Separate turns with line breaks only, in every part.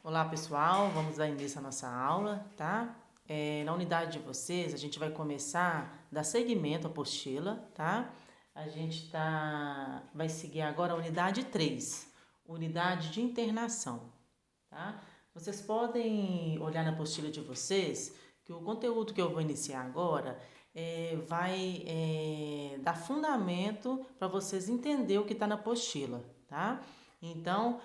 Olá pessoal, vamos dar início à nossa aula, tá? Na unidade de vocês, a gente vai começar a dar seguimento à apostila, tá? A gente vai seguir agora a unidade 3, unidade de internação, tá? Vocês podem olhar na apostila de vocês que o conteúdo que eu vou iniciar agora vai dar fundamento para vocês entenderem o que está na apostila, tá? Então,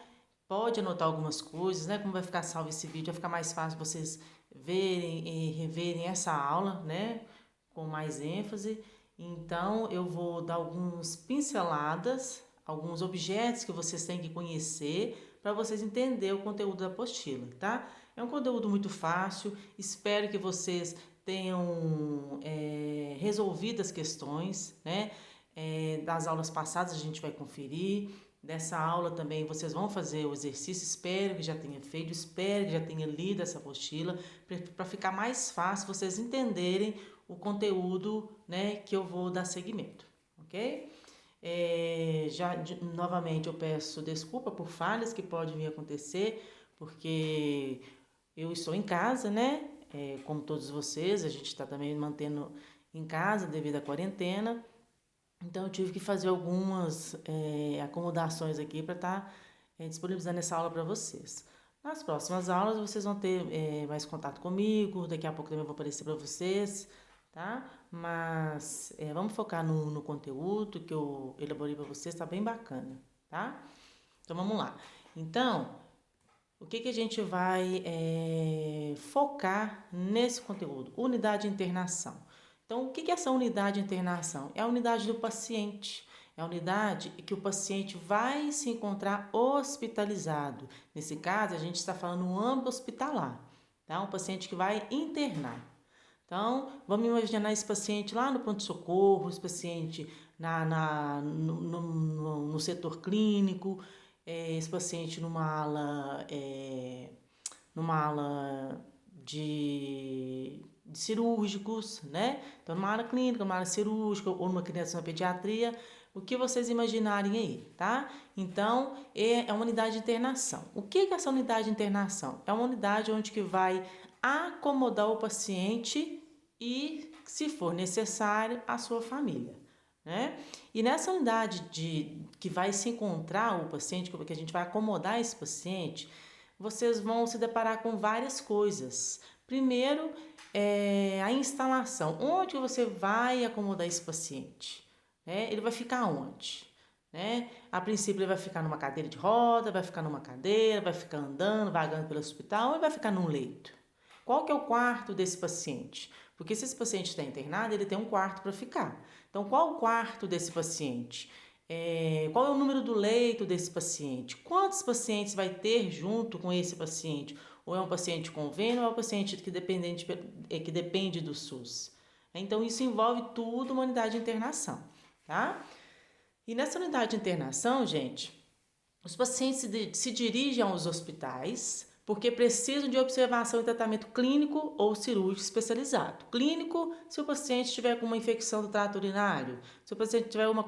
pode anotar algumas coisas, né? Como vai ficar salvo esse vídeo, vai ficar mais fácil vocês verem e reverem essa aula, né? Com mais ênfase. Então, eu vou dar algumas pinceladas, alguns objetos que vocês têm que conhecer para vocês entenderem o conteúdo da apostila, tá? É um conteúdo muito fácil, espero que vocês tenham resolvido as questões, né? Das aulas passadas a gente vai conferir. Dessa aula também vocês vão fazer o exercício, espero que já tenha feito, espero que já tenha lido essa apostila, para ficar mais fácil vocês entenderem o conteúdo, né, que eu vou dar seguimento, ok? Novamente eu peço desculpa por falhas que podem vir a acontecer, porque eu estou em casa, né? Como todos vocês, a gente está também mantendo em casa devido à quarentena. Então eu tive que fazer algumas acomodações aqui para estar disponibilizando essa aula para vocês. Nas próximas aulas vocês vão ter mais contato comigo, daqui a pouco também eu vou aparecer para vocês, tá? Mas vamos focar no conteúdo que eu elaborei para vocês, tá bem bacana, tá? Então vamos lá. Então, o que a gente vai focar nesse conteúdo? Unidade de internação. Então, o que é essa unidade de internação? É a unidade do paciente. É a unidade que o paciente vai se encontrar hospitalizado. Nesse caso, a gente está falando no âmbito hospitalar, tá? Um paciente que vai internar. Então, vamos imaginar esse paciente lá no pronto-socorro, esse paciente no setor clínico, esse paciente numa ala de cirúrgicos, né? Então, numa área clínica, numa área cirúrgica ou numa criança na pediatria, o que vocês imaginarem aí, tá? Então, é uma unidade de internação. O que é essa unidade de internação? É uma unidade onde que vai acomodar o paciente e, se for necessário, a sua família, né? E nessa unidade que vai se encontrar o paciente, que a gente vai acomodar esse paciente, vocês vão se deparar com várias coisas. Primeiro, a instalação. Onde você vai acomodar esse paciente? Ele vai ficar onde? A princípio ele vai ficar numa cadeira de roda, vai ficar numa cadeira, vai ficar andando, vagando pelo hospital, ou vai ficar num leito? Qual que é o quarto desse paciente? Porque se esse paciente está internado, ele tem um quarto para ficar. Então, qual o quarto desse paciente? Qual é o número do leito desse paciente? Quantos pacientes vai ter junto com esse paciente? Ou é um paciente convênio ou é um paciente que depende do SUS? Então, isso envolve tudo uma unidade de internação, tá? E nessa unidade de internação, gente, os pacientes se dirigem aos hospitais porque precisam de observação e tratamento clínico ou cirúrgico especializado. Clínico, se o paciente tiver com uma infecção do trato urinário, se o paciente tiver uma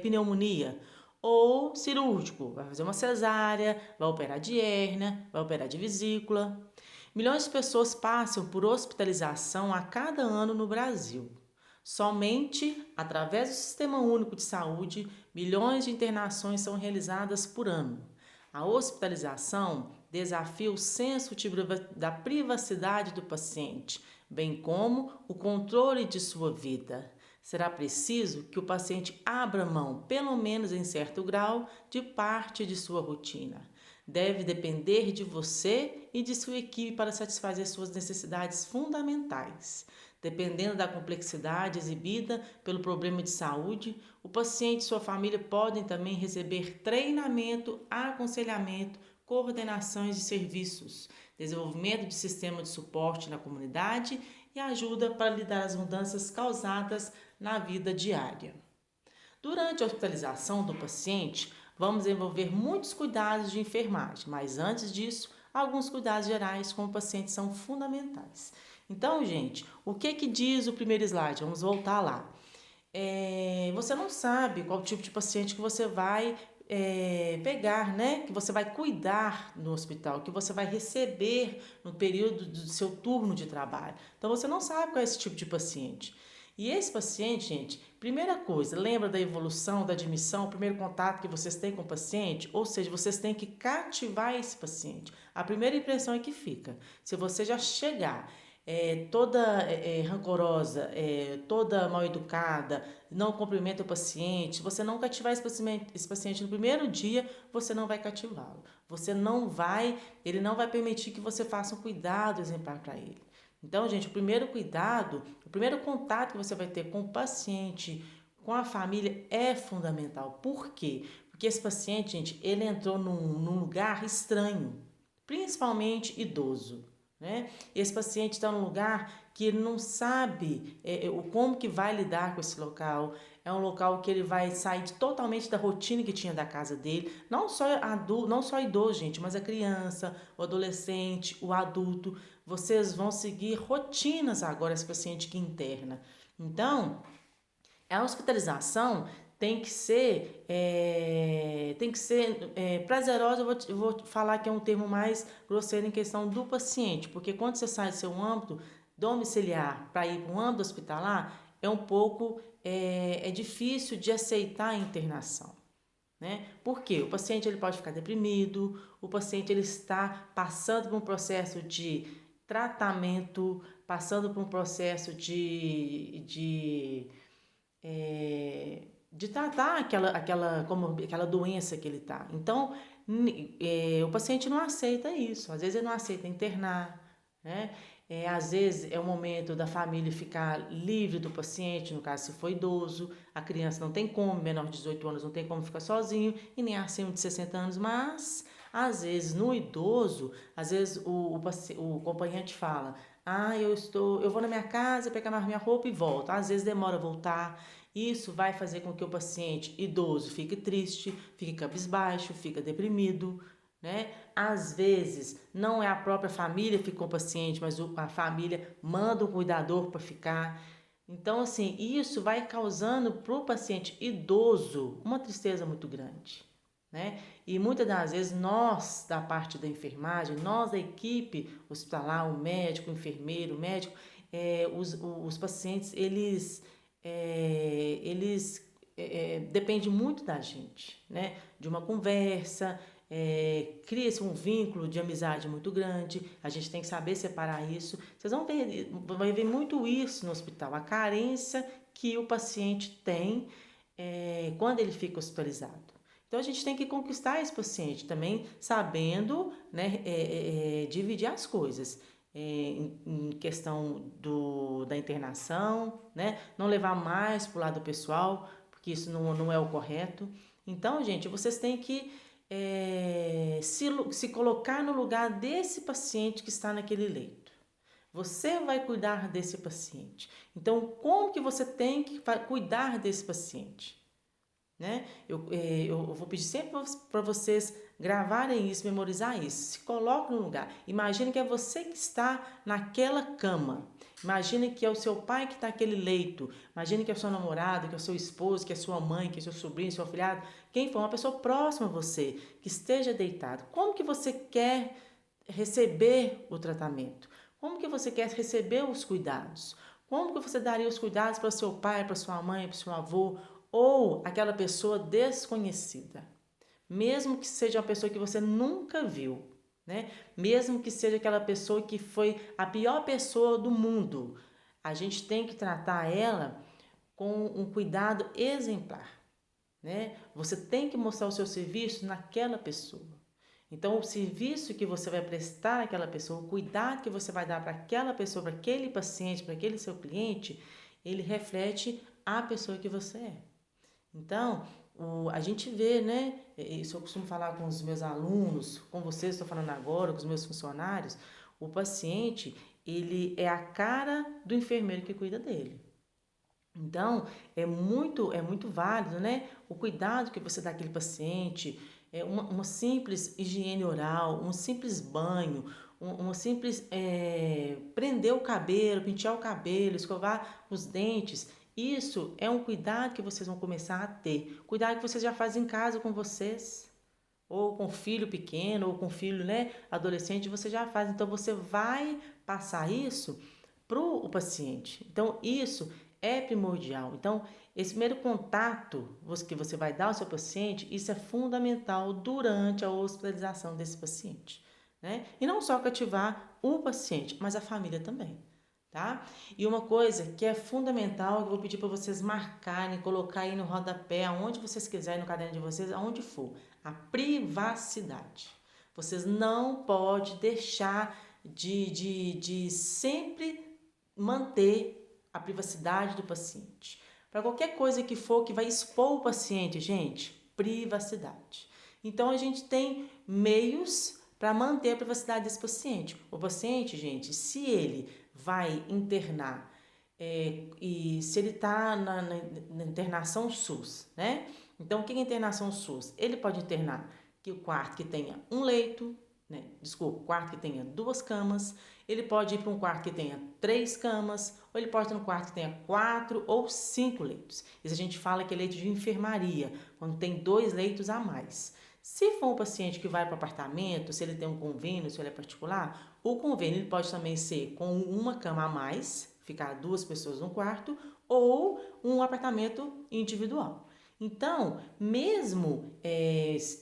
pneumonia, ou cirúrgico, vai fazer uma cesárea, vai operar de hérnia, vai operar de vesícula. Milhões de pessoas passam por hospitalização a cada ano no Brasil. Somente através do Sistema Único de Saúde, milhões de internações são realizadas por ano. A hospitalização desafia o senso da privacidade do paciente, bem como o controle de sua vida. Será preciso que o paciente abra mão, pelo menos em certo grau, de parte de sua rotina. Deve depender de você e de sua equipe para satisfazer suas necessidades fundamentais. Dependendo da complexidade exibida pelo problema de saúde, o paciente e sua família podem também receber treinamento, aconselhamento, coordenações de serviços, desenvolvimento de sistema de suporte na comunidade e ajuda para lidar as mudanças causadas na vida diária. Durante a hospitalização do paciente, vamos envolver muitos cuidados de enfermagem, mas antes disso, alguns cuidados gerais com o paciente são fundamentais. Então, gente, o que diz o primeiro slide? Vamos voltar lá. Você não sabe qual tipo de paciente que você vai pegar, né? Que você vai cuidar no hospital, que você vai receber no período do seu turno de trabalho. Então você não sabe qual é esse tipo de paciente. E esse paciente, gente, primeira coisa, lembra da evolução, da admissão, o primeiro contato que vocês têm com o paciente? Ou seja, vocês têm que cativar esse paciente. A primeira impressão é que fica. Se você já chegar toda rancorosa, toda mal educada, não cumprimenta o paciente, se você não cativar esse paciente no primeiro dia, você não vai cativá-lo. Ele não vai permitir que você faça um cuidado exemplar para ele. Então, gente, o primeiro cuidado, o primeiro contato que você vai ter com o paciente, com a família é fundamental. Por quê? Porque esse paciente, gente, ele entrou num lugar estranho, principalmente idoso, né? Esse paciente está num lugar que ele não sabe como que vai lidar com esse local. É um local que ele vai sair totalmente da rotina que tinha da casa dele. Não só adulto, não só idoso, gente, mas a criança, o adolescente, o adulto. Vocês vão seguir rotinas agora, esse paciente que interna. Então, a hospitalização tem que ser prazerosa. Eu vou falar que é um termo mais grosseiro em questão do paciente, porque quando você sai do seu âmbito domiciliar para ir para um âmbito hospitalar, é um pouco difícil de aceitar a internação, né? Porque o paciente ele pode ficar deprimido, o paciente ele está passando por um processo de tratamento, passando por um processo de tratar aquela doença que ele está. Então, o paciente não aceita isso. Às vezes ele não aceita internar, né? Às vezes é o momento da família ficar livre do paciente, no caso se for idoso, a criança não tem como, menor de 18 anos não tem como ficar sozinho, e nem acima de 60 anos, mas às vezes no idoso, às vezes o acompanhante fala, eu vou na minha casa pegar minha roupa e volto. Às vezes demora a voltar. Isso vai fazer com que o paciente idoso fique triste, fique cabisbaixo, fique deprimido, né? Às vezes não é a própria família que fica com o paciente, mas a família manda um cuidador para ficar. Então, assim, isso vai causando para o paciente idoso uma tristeza muito grande, né? E muitas das vezes nós, da parte da enfermagem, nós da equipe hospitalar, o médico, o enfermeiro, o médico, os pacientes, dependem muito da gente, né? De uma conversa, cria-se um vínculo de amizade muito grande, a gente tem que saber separar isso. Vocês vai ver muito isso no hospital, a carência que o paciente tem quando ele fica hospitalizado. Então, a gente tem que conquistar esse paciente também, sabendo, né, dividir as coisas. Em questão da internação, né, não levar mais para o lado pessoal, porque isso não é o correto. Então, gente, vocês têm que se colocar no lugar desse paciente que está naquele leito. Você vai cuidar desse paciente. Então, como que você tem que cuidar desse paciente? Né? Eu vou pedir sempre para vocês gravarem isso, memorizar isso. Se coloque no lugar. Imagine que é você que está naquela cama. Imagine que é o seu pai que está naquele leito. Imagine que é o seu namorado, que é o seu esposo, que é a sua mãe, que é o seu sobrinho, seu afilhado. Quem for, uma pessoa próxima a você, que esteja deitado. Como que você quer receber o tratamento? Como que você quer receber os cuidados? Como que você daria os cuidados para o seu pai, para sua mãe, para o seu avô, ou aquela pessoa desconhecida, mesmo que seja uma pessoa que você nunca viu, né? Mesmo que seja aquela pessoa que foi a pior pessoa do mundo, a gente tem que tratar ela com um cuidado exemplar, né? Você tem que mostrar o seu serviço naquela pessoa. Então, o serviço que você vai prestar àquela pessoa, o cuidado que você vai dar para aquela pessoa, para aquele paciente, para aquele seu cliente, ele reflete a pessoa que você é. Então, a gente vê, né? Isso eu costumo falar com os meus alunos, com vocês, estou falando agora, com os meus funcionários. O paciente, ele é a cara do enfermeiro que cuida dele. Então, é muito válido, né? O cuidado que você dá àquele paciente, uma simples higiene oral, um simples banho, uma simples prender o cabelo, pentear o cabelo, escovar os dentes. Isso é um cuidado que vocês vão começar a ter. Cuidado que vocês já fazem em casa com vocês, ou com filho pequeno, ou com filho, né, adolescente, você já faz. Então, você vai passar isso para o paciente. Então, isso é primordial. Então, esse primeiro contato que você vai dar ao seu paciente, isso é fundamental durante a hospitalização desse paciente, né? E não só cativar o paciente, mas a família também, tá? E uma coisa que é fundamental, que eu vou pedir para vocês marcarem, colocar aí no rodapé, aonde vocês quiserem, no caderno de vocês, aonde for, a privacidade. Vocês não podem deixar de sempre manter a privacidade do paciente. Para qualquer coisa que for que vai expor o paciente, gente, privacidade. Então, a gente tem meios para manter a privacidade desse paciente. O paciente, gente, se ele vai internar e se ele está na internação SUS, né? Então, o que é internação SUS? Ele pode internar que o quarto que tenha um leito, né? Desculpa, o quarto que tenha 2 camas, ele pode ir para um quarto que tenha 3 camas, ou ele pode ir num quarto que tenha 4 ou 5 leitos. Isso a gente fala que é leito de enfermaria, quando tem 2 leitos a mais. Se for um paciente que vai para o apartamento, se ele tem um convênio, se ele é particular, o convênio ele pode também ser com uma cama a mais, ficar 2 pessoas no quarto, ou um apartamento individual. Então, mesmo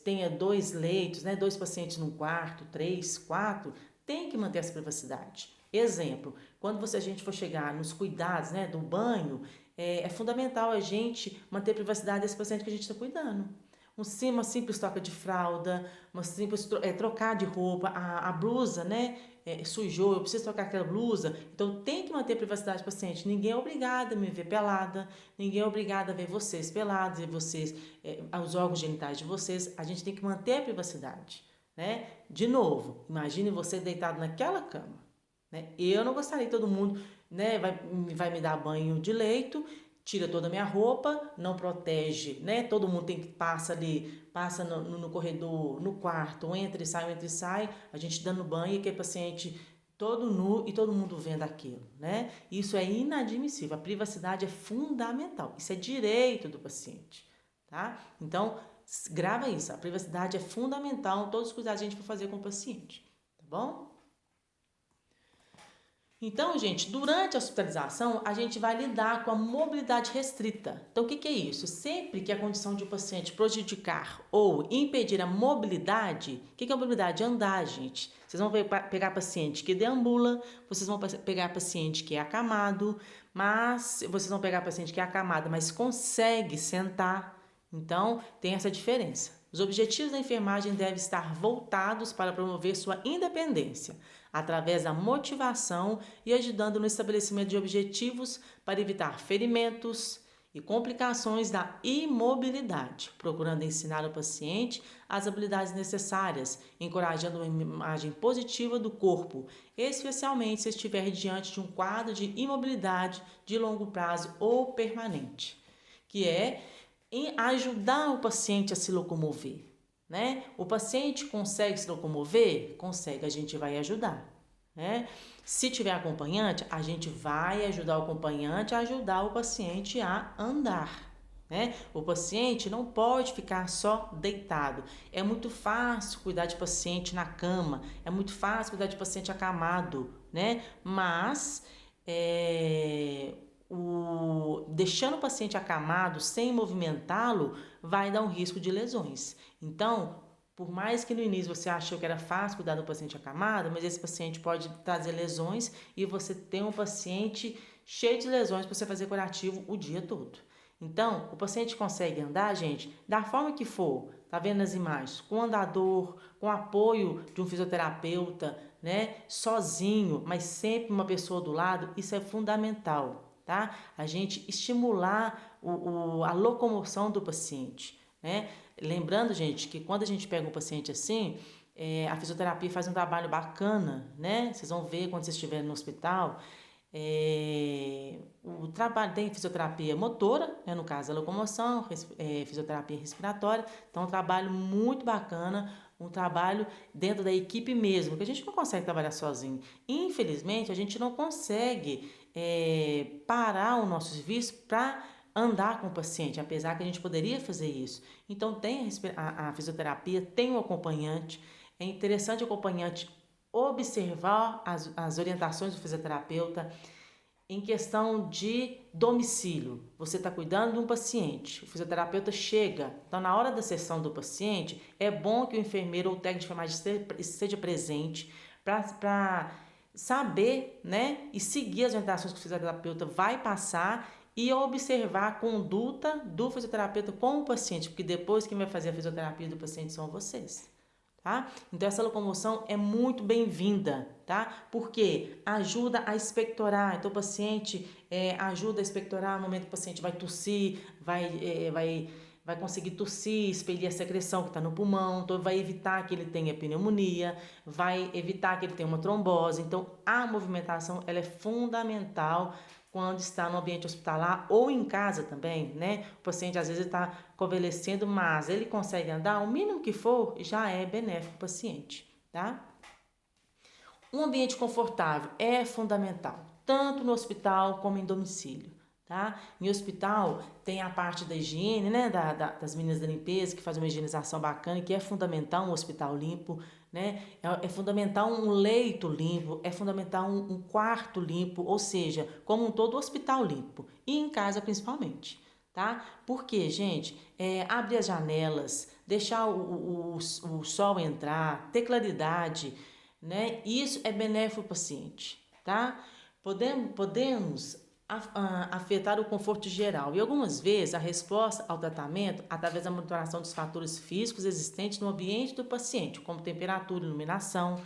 tenha 2 leitos, né, 2 pacientes num quarto, 3, 4, tem que manter essa privacidade. Exemplo, quando a gente for chegar nos cuidados, né, do banho, é fundamental a gente manter a privacidade desse paciente que a gente está cuidando. Uma simples troca de fralda, uma simples trocar de roupa, a blusa, né, sujou, eu preciso trocar aquela blusa, então tem que manter a privacidade do paciente. Ninguém é obrigado a me ver pelada, ninguém é obrigado a ver vocês pelados, ver vocês, os órgãos genitais de vocês, a gente tem que manter a privacidade, né? De novo, imagine você deitado naquela cama, né? Eu não gostaria que todo mundo, né, vai me dar banho de leito, tira toda a minha roupa, não protege, né? Todo mundo tem que passa no corredor, no quarto, entra e sai, a gente dando banho e aquele paciente todo nu e todo mundo vendo aquilo, né? Isso é inadmissível. A privacidade é fundamental. Isso é direito do paciente, tá? Então, grava isso. A privacidade é fundamental em todos os cuidados que a gente for fazer com o paciente, tá bom? Então, gente, durante a hospitalização, a gente vai lidar com a mobilidade restrita. Então, o que é isso? Sempre que a condição de um paciente prejudicar ou impedir a mobilidade, o que é a mobilidade? Andar, gente. Vocês vão pegar paciente que deambula, vocês vão pegar paciente que é acamado, mas vocês vão pegar paciente que é acamado, mas consegue sentar. Então, tem essa diferença. Os objetivos da enfermagem devem estar voltados para promover sua independência, através da motivação e ajudando no estabelecimento de objetivos para evitar ferimentos e complicações da imobilidade, procurando ensinar ao paciente as habilidades necessárias, encorajando uma imagem positiva do corpo, especialmente se estiver diante de um quadro de imobilidade de longo prazo ou permanente, que é em ajudar o paciente a se locomover, né? O paciente consegue se locomover? Consegue, a gente vai ajudar, né? Se tiver acompanhante, a gente vai ajudar o acompanhante a ajudar o paciente a andar, né? O paciente não pode ficar só deitado. É muito fácil cuidar de paciente na cama, é muito fácil cuidar de paciente acamado, né? Mas deixando o paciente acamado sem movimentá-lo vai dar um risco de lesões. Então, por mais que no início você achou que era fácil cuidar do paciente acamado, mas esse paciente pode trazer lesões e você tem um paciente cheio de lesões para você fazer curativo o dia todo. Então, o paciente consegue andar, gente, da forma que for, tá vendo nas imagens, com andador, com apoio de um fisioterapeuta, né, sozinho, mas sempre uma pessoa do lado, isso é fundamental. Tá? A gente estimular a locomoção do paciente, né? Lembrando, gente, que quando a gente pega um paciente assim, a fisioterapia faz um trabalho bacana, né? Vocês vão ver quando vocês estiverem no hospital. O trabalho tem fisioterapia motora, né? No caso a locomoção, fisioterapia respiratória. Então, é um trabalho muito bacana, um trabalho dentro da equipe mesmo, que a gente não consegue trabalhar sozinho. Infelizmente, a gente não consegue parar o nosso serviço para andar com o paciente, apesar que a gente poderia fazer isso. Então, tem a fisioterapia, tem o acompanhante. É interessante o acompanhante observar as orientações do fisioterapeuta. Em questão de domicílio, você está cuidando de um paciente, o fisioterapeuta chega, então na hora da sessão do paciente, é bom que o enfermeiro ou o técnico de enfermagem esteja presente para saber, né, e seguir as orientações que o fisioterapeuta vai passar e observar a conduta do fisioterapeuta com o paciente, porque depois quem vai fazer a fisioterapia do paciente são vocês. Tá? Então essa locomoção é muito bem-vinda, tá? Porque ajuda a expectorar, então o paciente ajuda a expectorar no momento que o paciente vai tossir, vai conseguir tossir, expelir a secreção que está no pulmão, então vai evitar que ele tenha pneumonia, vai evitar que ele tenha uma trombose. Então a movimentação ela é fundamental quando está no ambiente hospitalar ou em casa também, né? O paciente às vezes está convalescendo, mas ele consegue andar, o mínimo que for já é benéfico para o paciente, tá? Um ambiente confortável é fundamental, tanto no hospital como em domicílio, tá? Em hospital tem a parte da higiene, né? Das meninas da limpeza que fazem uma higienização bacana, que é fundamental um hospital limpo, né? É fundamental um leito limpo, é fundamental um quarto limpo, ou seja, como um todo, o hospital limpo. E em casa principalmente, tá? Porque, gente, abrir as janelas, deixar o sol entrar, ter claridade, né? Isso é benéfico para o paciente, tá? Podemos afetar o conforto geral e algumas vezes a resposta ao tratamento através da monitoração dos fatores físicos existentes no ambiente do paciente, como temperatura, iluminação.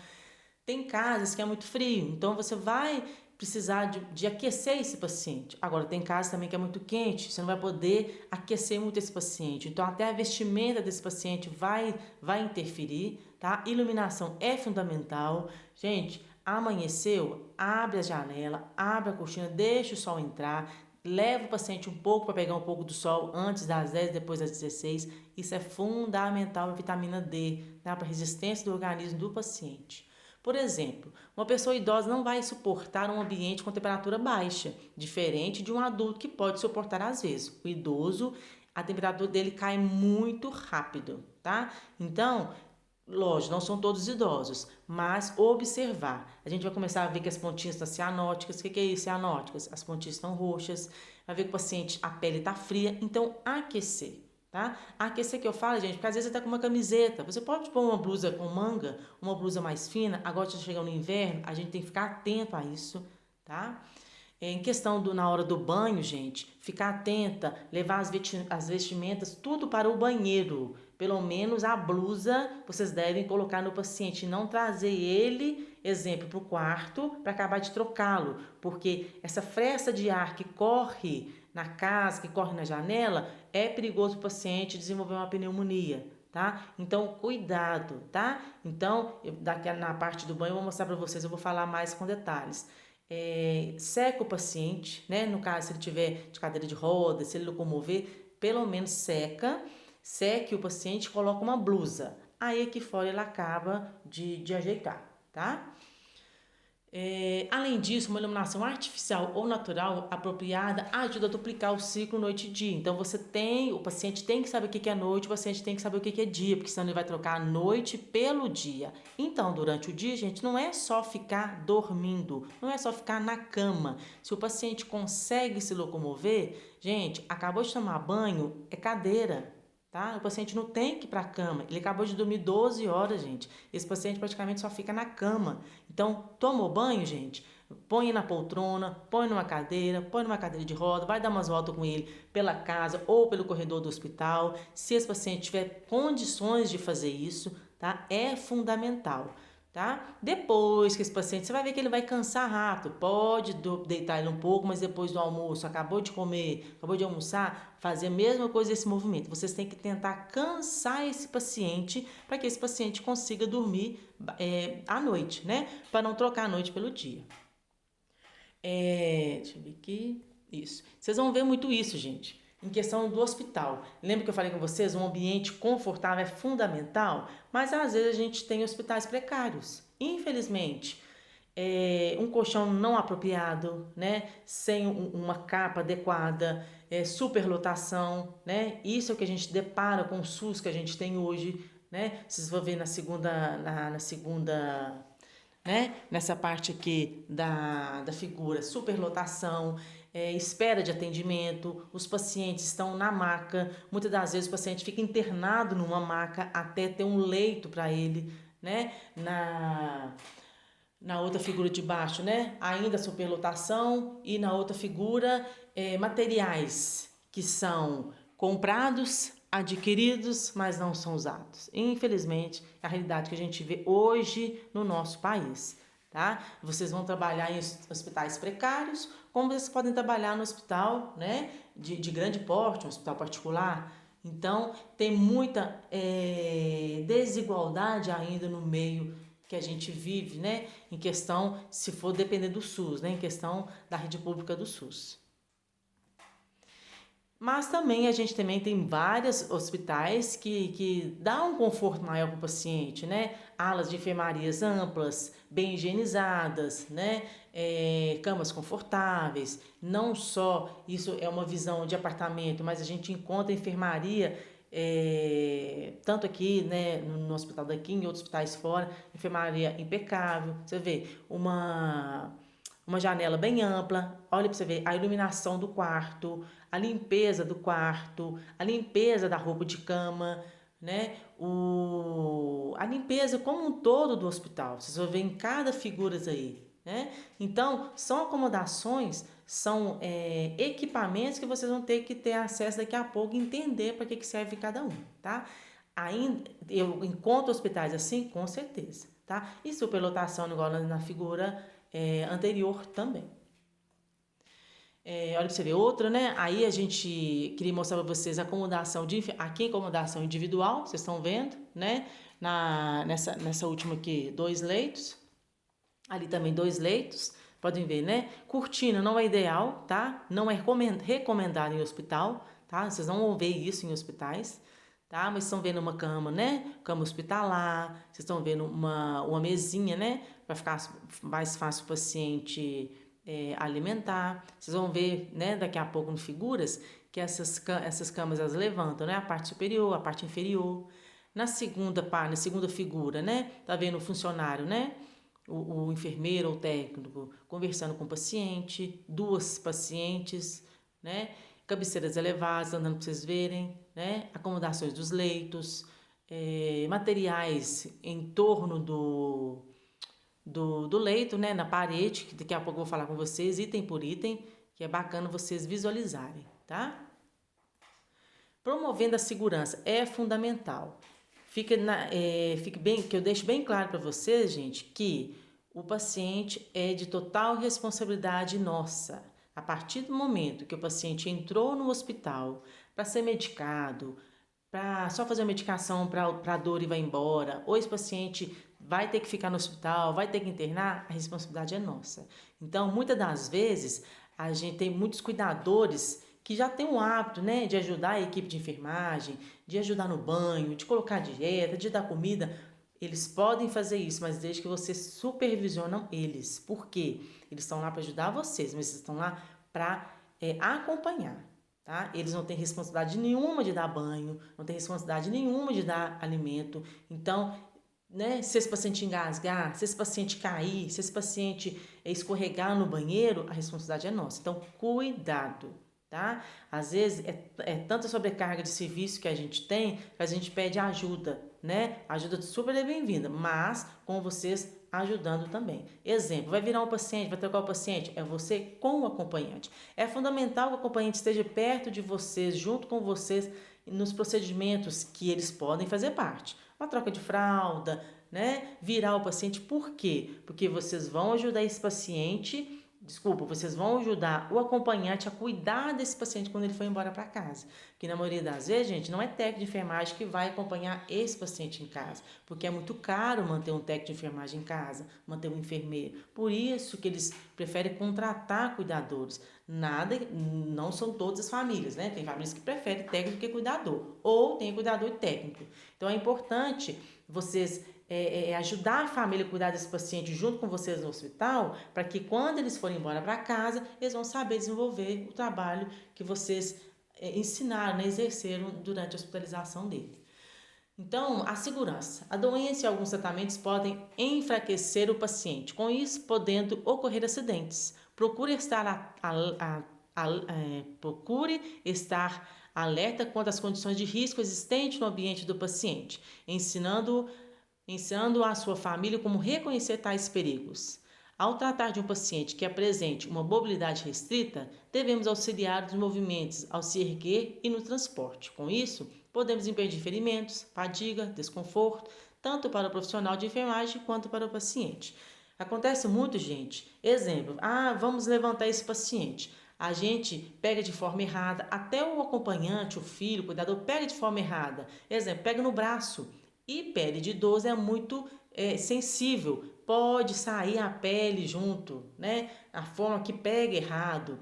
Tem casos que é muito frio, então você vai precisar de aquecer esse paciente. Agora, tem casos também que é muito quente, você não vai poder aquecer muito esse paciente. Então, até a vestimenta desse paciente vai interferir, tá? Iluminação é fundamental. Gente, amanheceu, abre a janela, abre a cortina, deixa o sol entrar, leva o paciente um pouco para pegar um pouco do sol antes das 10, depois das 16. Isso é fundamental, a vitamina D, tá? Para a resistência do organismo do paciente. Por exemplo, uma pessoa idosa não vai suportar um ambiente com temperatura baixa, diferente de um adulto que pode suportar às vezes. O idoso, a temperatura dele cai muito rápido, tá? Então, lógico, não são todos idosos, mas observar. A gente vai começar a ver que as pontinhas estão cianóticas. O que é isso, cianóticas? As pontinhas estão roxas. Vai ver que o paciente, a pele está fria. Então, aquecer. Tá? Aquecer que eu falo, gente, porque às vezes você tá com uma camiseta, você pode pôr uma blusa com manga, uma blusa mais fina, agora está chegando no inverno, a gente tem que ficar atento a isso, tá? Em questão na hora do banho, gente, ficar atenta, levar as vestimentas tudo para o banheiro, pelo menos a blusa vocês devem colocar no paciente, não trazer ele, exemplo, para o quarto para acabar de trocá-lo, porque essa fresta de ar que corre na casa, que corre na janela, é perigoso para o paciente desenvolver uma pneumonia, tá? Então, cuidado, tá? Então, daqui na parte do banho eu vou mostrar para vocês, eu vou falar mais com detalhes. Seca o paciente, né? No caso, se ele tiver de cadeira de rodas, se ele locomover, pelo menos seque o paciente e coloca uma blusa. Aí aqui fora ele acaba de ajeitar, tá? Além disso, uma iluminação artificial ou natural apropriada ajuda a duplicar o ciclo noite e dia. Então o paciente tem que saber o que é noite, o paciente tem que saber o que é dia, porque senão ele vai trocar a noite pelo dia. Então, durante o dia, gente, não é só ficar dormindo, não é só ficar na cama. Se o paciente consegue se locomover, gente, acabou de tomar banho, é cadeira. Tá? O paciente não tem que ir para a cama. Ele acabou de dormir 12 horas, gente. Esse paciente praticamente só fica na cama. Então, tomou banho, gente? Põe na poltrona, põe numa cadeira de roda, vai dar umas voltas com ele pela casa ou pelo corredor do hospital. Se esse paciente tiver condições de fazer isso, tá? É fundamental. Tá? Depois que esse paciente, você vai ver que ele vai cansar rápido, pode deitar ele um pouco, mas depois do almoço, acabou de comer, acabou de almoçar, fazer a mesma coisa esse movimento. Vocês têm que tentar cansar esse paciente para que esse paciente consiga dormir à noite, né? Para não trocar a noite pelo dia. Deixa eu ver aqui. Isso. Vocês vão ver muito isso, gente. Em questão do hospital. Lembra que eu falei com vocês? Um ambiente confortável é fundamental, mas às vezes a gente tem hospitais precários. Infelizmente, um colchão não apropriado, né? Sem uma capa adequada, superlotação, né? Isso é o que a gente depara com o SUS que a gente tem hoje, né? Vocês vão ver na segunda, né? Nessa parte aqui da figura, superlotação, espera de atendimento, os pacientes estão na maca, muitas das vezes o paciente fica internado numa maca até ter um leito para ele, né? Na outra figura de baixo, né? Ainda superlotação e na outra figura, materiais que são comprados, adquiridos, mas não são usados. Infelizmente, é a realidade que a gente vê hoje no nosso país, tá? Vocês vão trabalhar em hospitais precários, como vocês podem trabalhar no hospital, né? De grande porte, um hospital particular. Então, tem muita desigualdade ainda no meio que a gente vive, né, em questão, se for depender do SUS, né, em questão da rede pública do SUS. Mas também a gente também tem vários hospitais que dão um conforto maior para o paciente, né? Alas de enfermarias amplas, bem higienizadas, né? Camas confortáveis. Não só isso é uma visão de apartamento, mas a gente encontra enfermaria tanto aqui, né, no hospital daqui, em outros hospitais fora, enfermaria impecável. Você vê uma janela bem ampla, olha para você ver a iluminação do quarto, a limpeza do quarto, a limpeza da roupa de cama, né? A limpeza como um todo do hospital. Vocês vão ver em cada figura aí, né? Então, são acomodações, são equipamentos que vocês vão ter que ter acesso daqui a pouco e entender para que serve cada um, tá? Ainda, eu encontro hospitais assim, com certeza, tá? E superlotação, igual na figura anterior também. Olha para você ver outra, né? Aí a gente queria mostrar para vocês a acomodação aqui acomodação individual, vocês estão vendo, né? Nessa última aqui, 2 leitos. Ali também 2 leitos, podem ver, né? Cortina não é ideal, tá? Não é recomendado em hospital, tá? Vocês não vão ver isso em hospitais, tá? Mas estão vendo uma cama, né? Cama hospitalar, vocês estão vendo uma mesinha, né? Para ficar mais fácil o paciente alimentar. Vocês vão ver, né, daqui a pouco em figuras, que essas camas elas levantam, né? A parte superior, a parte inferior. Na segunda figura, né? Tá vendo o funcionário, né? O enfermeiro ou técnico conversando com o paciente, 2 pacientes, né? Cabeceiras elevadas, andando para vocês verem, né? Acomodações dos leitos, materiais em torno do leito, né? Na parede, que daqui a pouco eu vou falar com vocês, item por item, que é bacana vocês visualizarem, tá? Promovendo a segurança é fundamental. Fique bem, que eu deixo bem claro para vocês, gente, que o paciente é de total responsabilidade nossa. A partir do momento que o paciente entrou no hospital para ser medicado, para só fazer a medicação para a dor e vai embora, ou esse paciente vai ter que ficar no hospital, vai ter que internar, a responsabilidade é nossa. Então, muitas das vezes, a gente tem muitos cuidadores que já tem o hábito, né, de ajudar a equipe de enfermagem, de ajudar no banho, de colocar dieta, de dar comida. Eles podem fazer isso, mas desde que vocês supervisionam eles. Por quê? Eles estão lá para ajudar vocês, mas eles estão lá para acompanhar. Tá? Eles não têm responsabilidade nenhuma de dar banho, não têm responsabilidade nenhuma de dar alimento. Então, né, se esse paciente engasgar, se esse paciente cair, se esse paciente escorregar no banheiro, a responsabilidade é nossa. Então, cuidado. Tá? Às vezes é tanta sobrecarga de serviço que a gente tem que a gente pede ajuda, né? Ajuda super é bem-vinda, mas com vocês ajudando também. Exemplo, vai virar um paciente, vai trocar o paciente, é você com o acompanhante. É fundamental que o acompanhante esteja perto de vocês, junto com vocês, nos procedimentos que eles podem fazer parte. Uma troca de fralda, né? Virar o paciente, por quê? Porque vocês vão ajudar esse paciente. Vocês vão ajudar o acompanhante a cuidar desse paciente quando ele for embora para casa. Porque na maioria das vezes, gente, não é técnico de enfermagem que vai acompanhar esse paciente em casa. Porque é muito caro manter um técnico de enfermagem em casa, manter um enfermeiro. Por isso que eles preferem contratar cuidadores. Não são todas as famílias, né? Tem famílias que preferem técnico que cuidador. Ou tem cuidador e técnico. Então é importante vocês ajudar a família a cuidar desse paciente junto com vocês no hospital, para que quando eles forem embora para casa, eles vão saber desenvolver o trabalho que vocês ensinaram, né, exerceram durante a hospitalização dele. Então, a segurança. A doença e alguns tratamentos podem enfraquecer o paciente, com isso podendo ocorrer acidentes. Procure estar alerta quanto às condições de risco existentes no ambiente do paciente, ensinando a sua família como reconhecer tais perigos. Ao tratar de um paciente que apresente uma mobilidade restrita, devemos auxiliar os movimentos ao se erguer e no transporte. Com isso, podemos impedir ferimentos, fadiga, desconforto, tanto para o profissional de enfermagem quanto para o paciente. Acontece muito, gente. Exemplo, vamos levantar esse paciente. A gente pega de forma errada, até o acompanhante, o filho, o cuidador, pega de forma errada. Exemplo, pega no braço. E pele de idoso é muito sensível, pode sair a pele junto, né? A forma que pega errado,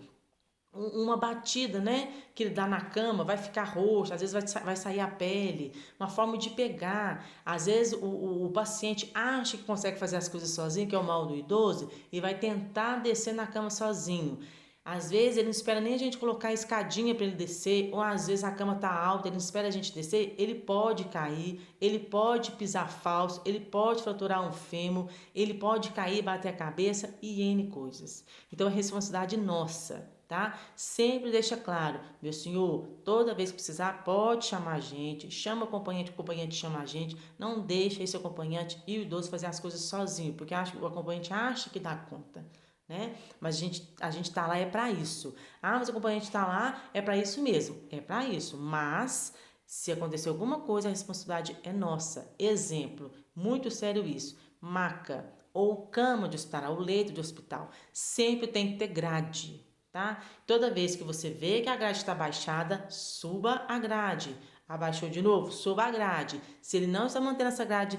uma batida, né, que ele dá na cama, vai ficar roxo, às vezes vai sair a pele, uma forma de pegar. Às vezes o paciente acha que consegue fazer as coisas sozinho, que é o mal do idoso, e vai tentar descer na cama sozinho. Às vezes ele não espera nem a gente colocar a escadinha para ele descer, ou às vezes a cama tá alta, ele não espera a gente descer, ele pode cair, ele pode pisar falso, ele pode fraturar um fêmur, ele pode cair, bater a cabeça e N coisas. Então é responsabilidade nossa, tá? Sempre deixa claro, meu senhor, toda vez que precisar, pode chamar a gente, chama o acompanhante chama a gente, não deixa esse acompanhante e o idoso fazer as coisas sozinho, porque o acompanhante acha que dá conta. Né? Mas a gente tá lá para isso. Mas o acompanhante tá lá é para isso mesmo, é para isso. Mas se acontecer alguma coisa, a responsabilidade é nossa. Exemplo, muito sério isso. Maca ou cama de hospital, ou leito de hospital, sempre tem que ter grade, tá? Toda vez que você vê que a grade está baixada, suba a grade. Abaixou de novo, suba a grade. Se ele não está mantendo essa grade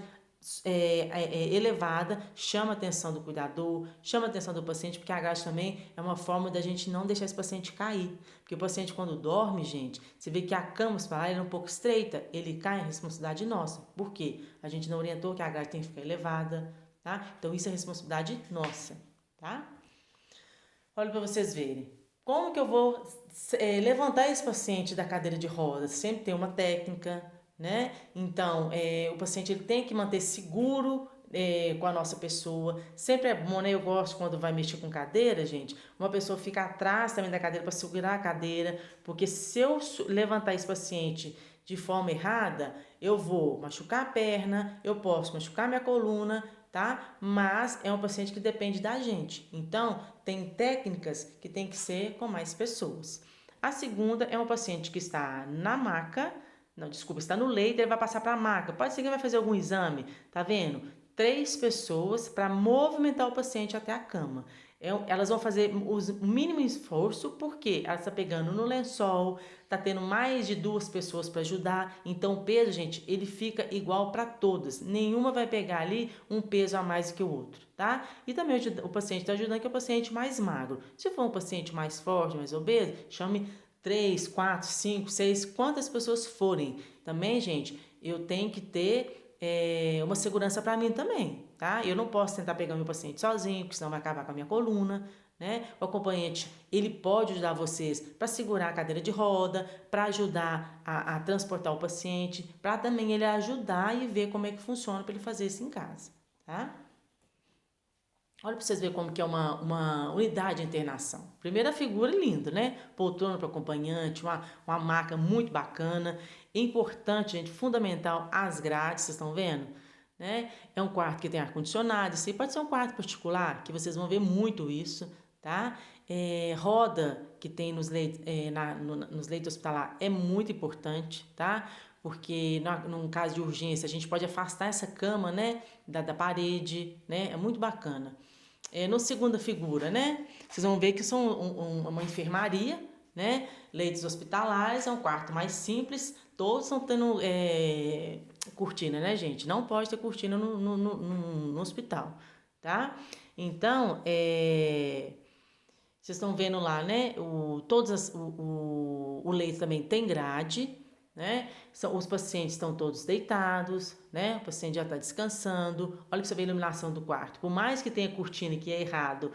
elevada, chama a atenção do cuidador, chama a atenção do paciente, porque a grade também é uma forma da gente não deixar esse paciente cair. Porque o paciente, quando dorme, gente, você vê que a cama hospitalar é um pouco estreita, ele cai em responsabilidade nossa. Por quê? A gente não orientou que a grade tem que ficar elevada, tá? Então, isso é responsabilidade nossa, tá? Olha para vocês verem. Como que eu vou levantar esse paciente da cadeira de rodas? Sempre tem uma técnica, né? Então, o paciente ele tem que manter seguro com a nossa pessoa. Sempre é bom, né? Eu gosto quando vai mexer com cadeira, gente, uma pessoa fica atrás também da cadeira para segurar a cadeira, porque se eu levantar esse paciente de forma errada, eu vou machucar a perna, eu posso machucar minha coluna, tá? Mas é um paciente que depende da gente. Então, tem técnicas que tem que ser com mais pessoas. A segunda é um paciente que está na maca, não, desculpa, está no leito, ele vai passar para a maca. Pode ser que vai fazer algum exame, tá vendo? 3 pessoas para movimentar o paciente até a cama. Elas vão fazer o mínimo esforço, porque ela está pegando no lençol, está tendo mais de 2 pessoas para ajudar. Então, o peso, gente, ele fica igual para todas. Nenhuma vai pegar ali um peso a mais que o outro, tá? E também o paciente está ajudando, que é o paciente mais magro. Se for um paciente mais forte, mais obeso, chame 3, 4, 5, 6, quantas pessoas forem. Também, gente, eu tenho que ter uma segurança para mim também, tá? Eu não posso tentar pegar meu paciente sozinho, porque senão vai acabar com a minha coluna, né? O acompanhante, ele pode ajudar vocês para segurar a cadeira de roda, para ajudar a transportar o paciente, para também ele ajudar e ver como é que funciona para ele fazer isso em casa, tá? Olha para vocês verem como que é uma unidade de internação. Primeira figura linda, né? Poltrona para acompanhante, uma maca muito bacana. Importante, gente, fundamental, as grades, vocês estão vendo? Né? É um quarto que tem ar-condicionado, isso aí pode ser um quarto particular, que vocês vão ver muito isso, tá? Roda que tem nos leitos hospitalar é muito importante, tá? Porque num caso de urgência a gente pode afastar essa cama, né, da parede, né? É muito bacana. No segunda figura, né? Vocês vão ver que são uma enfermaria, né? Leitos hospitalares, é um quarto mais simples, todos estão tendo cortina, né, gente? Não pode ter cortina no hospital, tá? Então, vocês estão vendo lá, né? O leito também tem grade, né? Os pacientes estão todos deitados, né? O paciente já está descansando. Olha para você ver a iluminação do quarto. Por mais que tenha cortina, que é errado,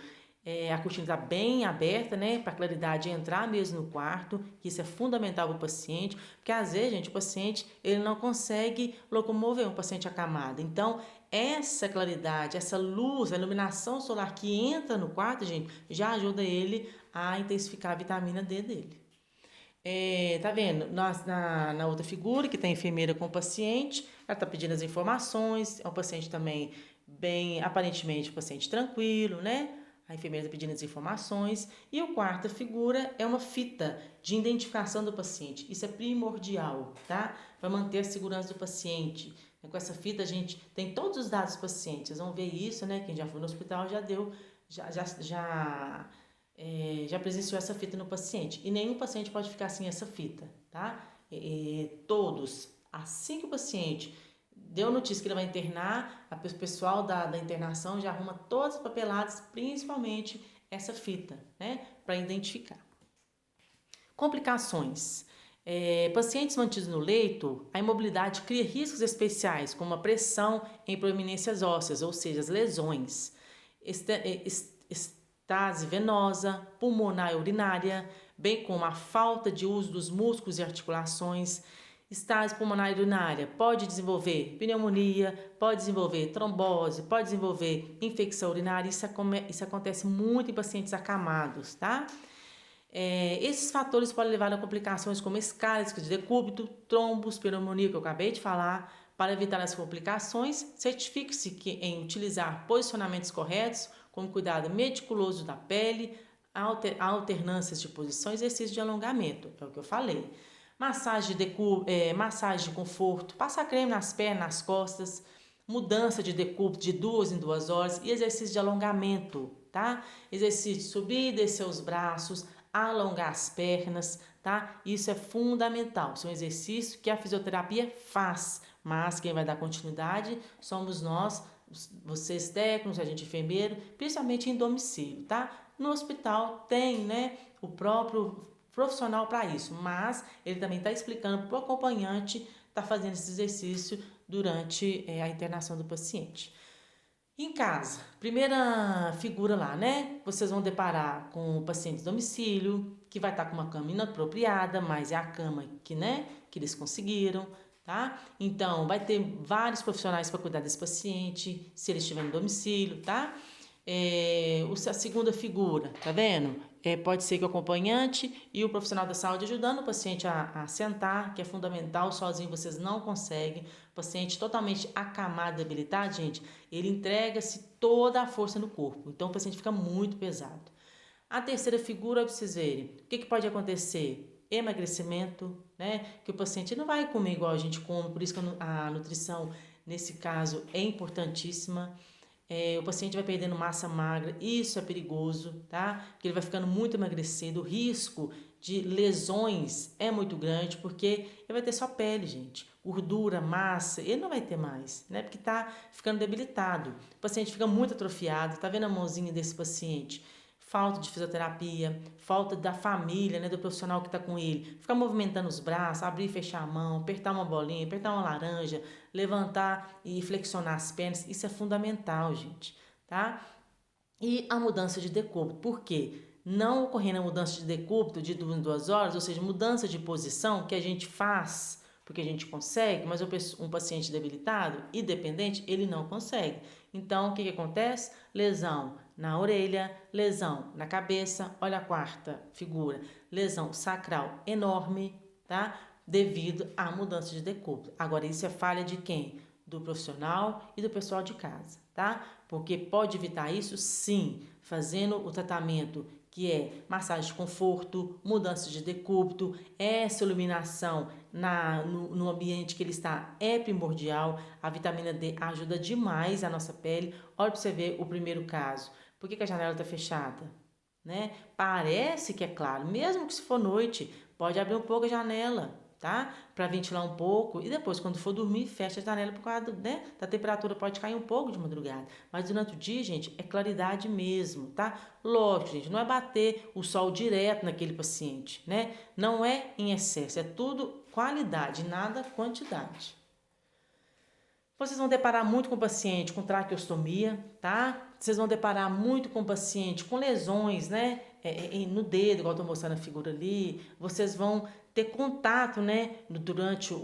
a cortina está bem aberta, né? Para a claridade entrar mesmo no quarto, que isso é fundamental para o paciente, porque às vezes, gente, o paciente ele não consegue locomover, um paciente acamado. Então, essa claridade, essa luz, a iluminação solar que entra no quarto, gente, já ajuda ele a intensificar a vitamina D dele. Tá vendo? Na outra figura, que tem a enfermeira com o paciente, ela está pedindo as informações, é um paciente também bem, aparentemente, um paciente tranquilo, né? A enfermeira está pedindo as informações. E a quarta figura é uma fita de identificação do paciente. Isso é primordial, tá? Para manter a segurança do paciente. Com essa fita a gente tem todos os dados dos pacientes. Vocês vão ver isso, né? Quem já foi no hospital já deu, já presenciou essa fita no paciente. E nenhum paciente pode ficar sem essa fita, tá? Todos, assim que o paciente deu notícia que ele vai internar, o pessoal da internação já arruma todas as papeladas, principalmente essa fita, né? Para identificar. Complicações. Pacientes mantidos no leito, a imobilidade cria riscos especiais, como a pressão em proeminências ósseas, ou seja, as lesões. Estase venosa, pulmonar e urinária, bem como a falta de uso dos músculos e articulações. Estase pulmonar e urinária pode desenvolver pneumonia, pode desenvolver trombose, pode desenvolver infecção urinária. Isso acontece muito em pacientes acamados, tá? Esses fatores podem levar a complicações como escalas de decúbito, trombos, pneumonia, que eu acabei de falar. Para evitar as complicações, certifique-se em utilizar posicionamentos corretos, com cuidado meticuloso da pele, alternâncias de posição e exercício de alongamento, é o que eu falei. Massagem de conforto, passar creme nas pernas, nas costas, mudança de decúbito de 2 em 2 horas e exercício de alongamento, tá? Exercício de subir e descer os braços, alongar as pernas, tá? Isso é fundamental, são exercícios que a fisioterapia faz, mas quem vai dar continuidade somos nós, vocês técnicos, a gente enfermeiro, principalmente em domicílio, tá? No hospital tem, né, o próprio profissional para isso, mas ele também está explicando para o acompanhante, está fazendo esse exercício durante a internação do paciente. Em casa, primeira figura lá, né? Vocês vão deparar com o paciente de domicílio, que vai estar com uma cama inapropriada, mas é a cama que, né, que eles conseguiram, tá? Então, vai ter vários profissionais para cuidar desse paciente, se ele estiver no domicílio, tá? A segunda figura, tá vendo? Pode ser que o acompanhante e o profissional da saúde ajudando o paciente a sentar, que é fundamental, sozinho vocês não conseguem. O paciente totalmente acamado, debilitado, gente, ele entrega-se toda a força no corpo, então o paciente fica muito pesado. A terceira figura, para vocês verem, o que pode acontecer? Emagrecimento, né? Que o paciente não vai comer igual a gente come, por isso que a nutrição, nesse caso, é importantíssima. O paciente vai perdendo massa magra, isso é perigoso, tá? Porque ele vai ficando muito emagrecido, o risco de lesões é muito grande, porque ele vai ter só pele, gente, gordura, massa, ele não vai ter mais, né? Porque tá ficando debilitado. O paciente fica muito atrofiado, tá vendo a mãozinha desse paciente? Falta de fisioterapia, falta da família, né, do profissional que está com ele. Ficar movimentando os braços, abrir e fechar a mão, apertar uma bolinha, apertar uma laranja, levantar e flexionar as pernas, isso é fundamental, gente, tá? E a mudança de decúbito, por quê? Não ocorrendo a mudança de decúbito de 2 em 2 horas, ou seja, mudança de posição que a gente faz porque a gente consegue, mas um paciente debilitado e dependente, ele não consegue. Então, o que acontece? Lesão na orelha, lesão na cabeça, olha a quarta figura, lesão sacral enorme, tá? Devido à mudança de decúbito. Agora, isso é falha de quem? Do profissional e do pessoal de casa, tá? Porque pode evitar isso, sim, fazendo o tratamento que é massagem de conforto, mudança de decúbito, essa iluminação no ambiente que ele está é primordial. A vitamina D ajuda demais a nossa pele. Olha para você ver o primeiro caso. Por que a janela está fechada? Né? Parece que é claro, mesmo que se for noite, pode abrir um pouco a janela, tá? Para ventilar um pouco e depois, quando for dormir, fecha a janela por causa né? Da temperatura, pode cair um pouco de madrugada. Mas durante o dia, gente, é claridade mesmo, tá? Lógico, gente, não é bater o sol direto naquele paciente, né? Não é em excesso, é tudo qualidade, nada quantidade. Vocês vão deparar muito com o paciente com traqueostomia, tá? Vocês vão deparar muito com o paciente com lesões, né? No dedo, igual eu tô mostrando a figura ali. Vocês vão ter contato, né? Durante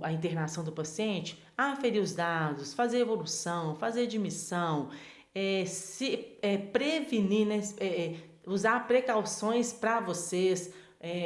a internação do paciente, aferir os dados, fazer evolução, fazer admissão, prevenir, né? Usar precauções para vocês.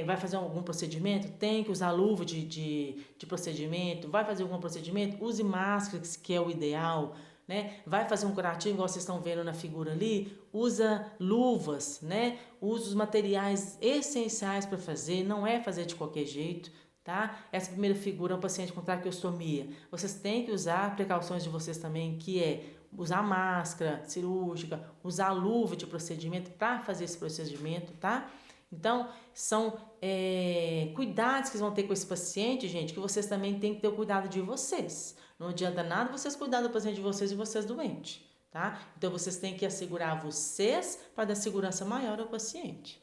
Vai fazer algum procedimento, tem que usar luva de procedimento, vai fazer algum procedimento, use máscara, que é o ideal, né? Vai fazer um curativo, igual vocês estão vendo na figura ali, usa luvas, né? Usa os materiais essenciais para fazer, não é fazer de qualquer jeito, tá? Essa primeira figura é um paciente com traqueostomia. Vocês têm que usar precauções de vocês também, que é usar máscara cirúrgica, usar luva de procedimento para fazer esse procedimento, tá? Então, são cuidados que vocês vão ter com esse paciente, gente, que vocês também têm que ter o cuidado de vocês. Não adianta nada vocês cuidar do paciente de vocês e vocês doentes, tá? Então, vocês têm que assegurar vocês para dar segurança maior ao paciente.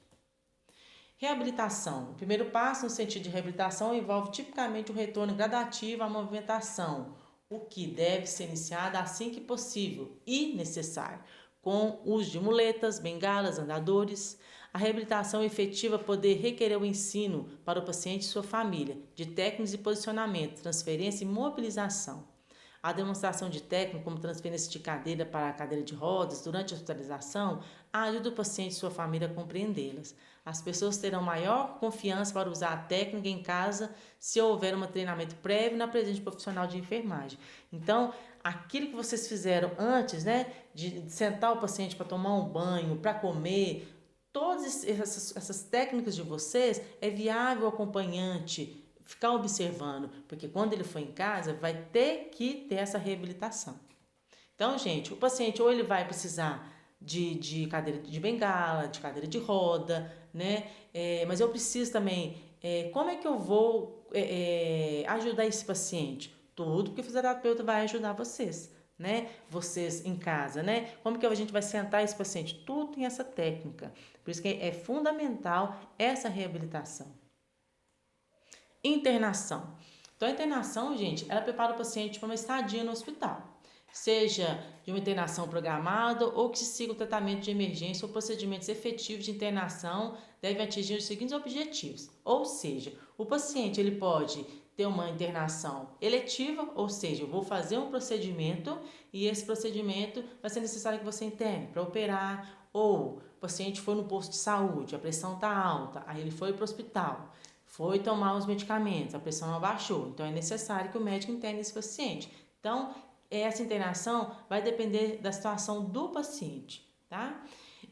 Reabilitação. O primeiro passo no sentido de reabilitação envolve tipicamente o retorno gradativo à movimentação, o que deve ser iniciado assim que possível e necessário, com uso de muletas, bengalas, andadores. A reabilitação efetiva poder requerer o ensino para o paciente e sua família de técnicas de posicionamento, transferência e mobilização. A demonstração de técnicas como transferência de cadeira para a cadeira de rodas durante a hospitalização ajuda o paciente e sua família a compreendê-las. As pessoas terão maior confiança para usar a técnica em casa se houver um treinamento prévio na presença de profissional de enfermagem. Então, aquilo que vocês fizeram antes, né, de sentar o paciente para tomar um banho, para comer, todas essas técnicas de vocês, é viável o acompanhante ficar observando, porque quando ele for em casa, vai ter que ter essa reabilitação. Então, gente, o paciente ou ele vai precisar de cadeira de bengala, de cadeira de roda, né? Mas eu preciso também, como é que eu vou ajudar esse paciente? Tudo porque o fisioterapeuta vai ajudar vocês, né? Vocês em casa, né? Como que a gente vai sentar esse paciente? Tudo tem essa técnica. Por isso que é fundamental essa reabilitação. Internação. Então, a internação, gente, ela prepara o paciente para uma estadia no hospital. Seja de uma internação programada ou que se siga o tratamento de emergência ou procedimentos efetivos de internação devem atingir os seguintes objetivos. Ou seja, o paciente ele pode ter uma internação eletiva, ou seja, eu vou fazer um procedimento e esse procedimento vai ser necessário que você interne para operar, ou o paciente foi no posto de saúde, a pressão está alta, aí ele foi para o hospital, foi tomar os medicamentos, a pressão não abaixou, então é necessário que o médico interne esse paciente. Então, essa internação vai depender da situação do paciente, tá?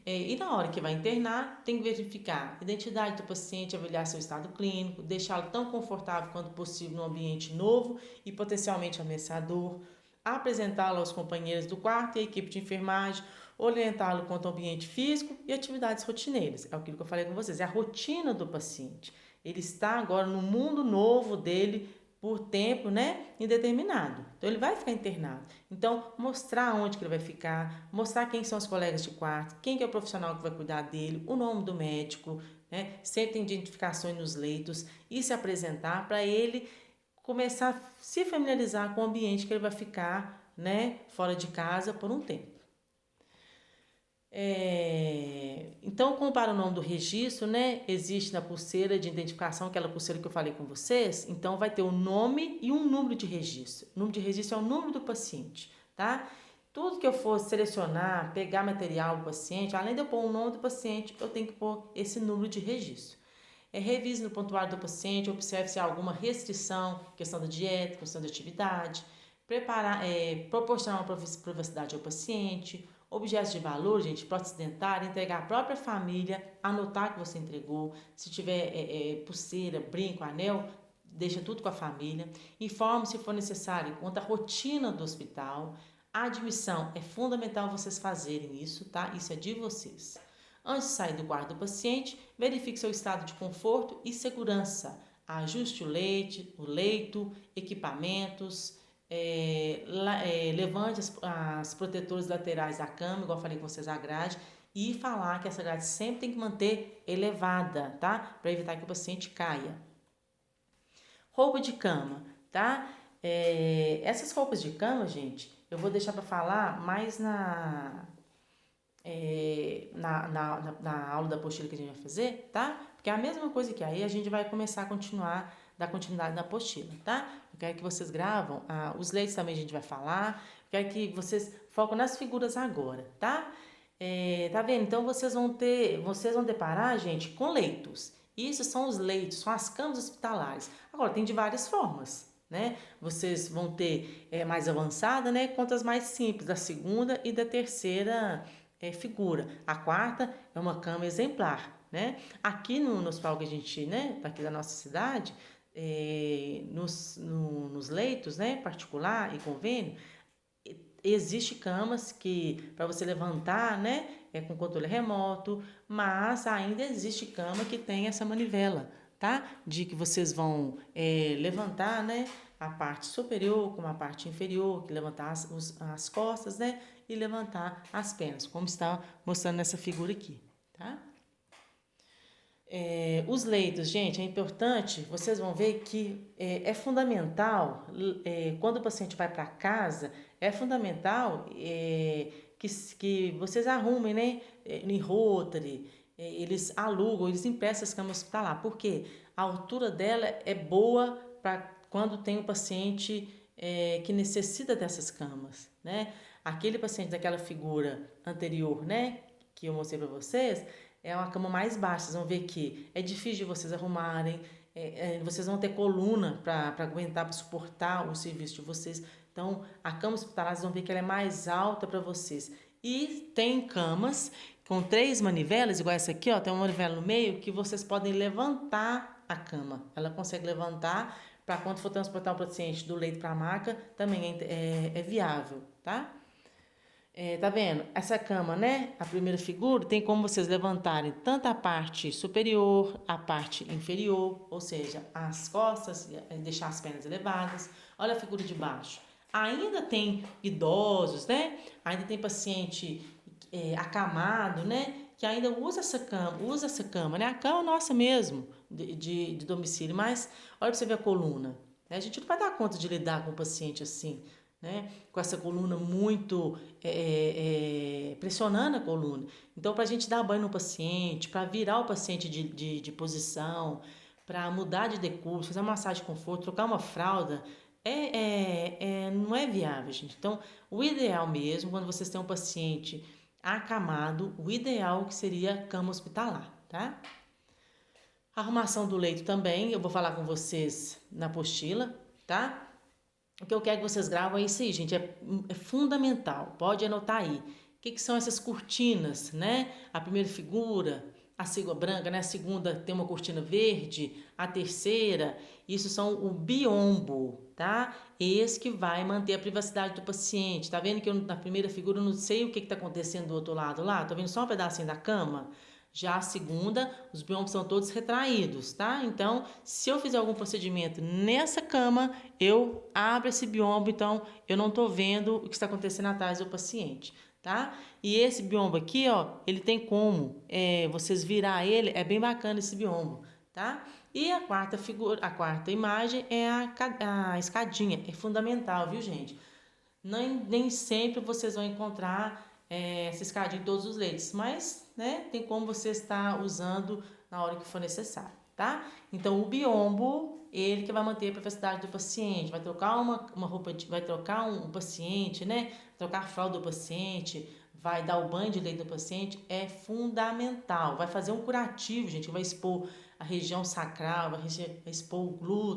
E na hora que vai internar, tem que verificar a identidade do paciente, avaliar seu estado clínico, deixá-lo tão confortável quanto possível num ambiente novo e potencialmente ameaçador, apresentá-lo aos companheiros do quarto e à equipe de enfermagem, orientá-lo quanto ao ambiente físico e atividades rotineiras. É aquilo que eu falei com vocês, é a rotina do paciente. Ele está agora no mundo novo dele, por tempo, né, indeterminado. Então, ele vai ficar internado. Então, mostrar onde que ele vai ficar, mostrar quem são os colegas de quarto, quem que é o profissional que vai cuidar dele, o nome do médico, né, sempre tem identificações nos leitos e se apresentar para ele começar a se familiarizar com o ambiente que ele vai ficar, né, fora de casa por um tempo. Então, compara o nome do registro, né? Existe na pulseira de identificação, aquela pulseira que eu falei com vocês. Então, vai ter o nome e um número de registro. O número de registro é o número do paciente, tá? Tudo que eu for selecionar, pegar material do paciente, além de eu pôr o nome do paciente, eu tenho que pôr esse número de registro. Revise no prontuário do paciente, observe se há alguma restrição, questão da dieta, questão da atividade, proporcionar uma privacidade ao paciente. Objetos de valor, gente, prótese dentária, entregar à própria família, anotar que você entregou. Se tiver pulseira, brinco, anel, deixa tudo com a família. Informe se for necessário quanto à rotina do hospital. A admissão é fundamental vocês fazerem isso, tá? Isso é de vocês. Antes de sair do quarto do paciente, verifique seu estado de conforto e segurança. Ajuste o leito, equipamentos. Levante as protetores laterais da cama, igual eu falei com vocês, a grade, e falar que essa grade sempre tem que manter elevada, tá? Para evitar que o paciente caia. Roupa de cama, tá? Essas roupas de cama, gente, eu vou deixar para falar mais na aula da apostila que a gente vai fazer, tá? Porque é a mesma coisa que aí a gente vai começar a dar continuidade na apostila, tá? Eu quero que vocês gravam, os leitos também a gente vai falar, eu quero que vocês focam nas figuras agora, tá? Tá vendo? Então vocês vão deparar, gente, com leitos. Isso são os leitos, são as camas hospitalares. Agora, tem de várias formas, né? Vocês vão ter mais avançada, né? Quanto as mais simples, da segunda e da terceira figura. A quarta é uma cama exemplar, né? Aqui no hospital que a gente, né? Aqui da nossa cidade, nos leitos, né? Particular e convênio, existe camas que para você levantar, né, com controle remoto, mas ainda existe cama que tem essa manivela, tá? De que vocês vão levantar, né, a parte superior como a parte inferior, que levantar as costas, né, e levantar as pernas, como está mostrando nessa figura aqui, tá? Os leitos, gente, é importante, vocês vão ver que é fundamental, quando o paciente vai para casa, é fundamental que vocês arrumem, né, em Rotary, eles alugam, eles emprestam as camas hospitalar, porque a altura dela é boa para quando tem um paciente que necessita dessas camas, né? Aquele paciente daquela figura anterior, né, que eu mostrei para vocês, é uma cama mais baixa. Vocês vão ver que é difícil de vocês arrumarem, vocês vão ter coluna para aguentar, para suportar o serviço de vocês. Então, a cama hospitalar, vocês vão ver que ela é mais alta para vocês. E tem camas com 3 manivelas, igual essa aqui, ó, tem uma manivela no meio, que vocês podem levantar a cama. Ela consegue levantar para quando for transportar o paciente do leito para a maca, também é viável, tá? Tá vendo? Essa cama, né? A primeira figura tem como vocês levantarem tanto a parte superior, a parte inferior, ou seja, as costas, deixar as pernas elevadas. Olha a figura de baixo. Ainda tem idosos, né? Ainda tem paciente acamado, né? Que ainda usa essa cama, né? A cama nossa mesmo, de domicílio, mas olha para você ver a coluna. Né? A gente não vai dar conta de lidar com um paciente assim, né? Com essa coluna muito pressionando a coluna. Então, para a gente dar banho no paciente, para virar o paciente de posição, para mudar de decúbito, fazer uma massagem de conforto, trocar uma fralda, não é viável, gente. Então, o ideal mesmo, quando vocês têm um paciente acamado, o ideal que seria cama hospitalar, tá? A arrumação do leito também, eu vou falar com vocês na apostila, tá? O que eu quero que vocês gravem é isso aí, gente, é fundamental, pode anotar aí. O que são essas cortinas, né? A primeira figura, a sigla branca, né? A segunda tem uma cortina verde, a terceira, isso são o biombo, tá? Esse que vai manter a privacidade do paciente. Tá vendo que na primeira figura eu não sei o que está acontecendo do outro lado lá? Tá vendo só um pedacinho da cama? Já a segunda, os biombos são todos retraídos, tá? Então, se eu fizer algum procedimento nessa cama, eu abro esse biombo, então eu não tô vendo o que está acontecendo atrás do paciente, tá? E esse biombo aqui, ó, ele tem como vocês virar ele, é bem bacana esse biombo, tá? E a quarta imagem é a escadinha, é fundamental, viu, gente? Nem sempre vocês vão encontrar essa escadinha em todos os leitos, mas, né, tem como você estar usando na hora que for necessário, tá? Então, o biombo, ele que vai manter a privacidade do paciente, vai trocar uma roupa, vai trocar um paciente, né, trocar a fralda do paciente, vai dar o banho de leite do paciente, é fundamental. Vai fazer um curativo, gente, vai expor a região sacral, vai expor o glúteo,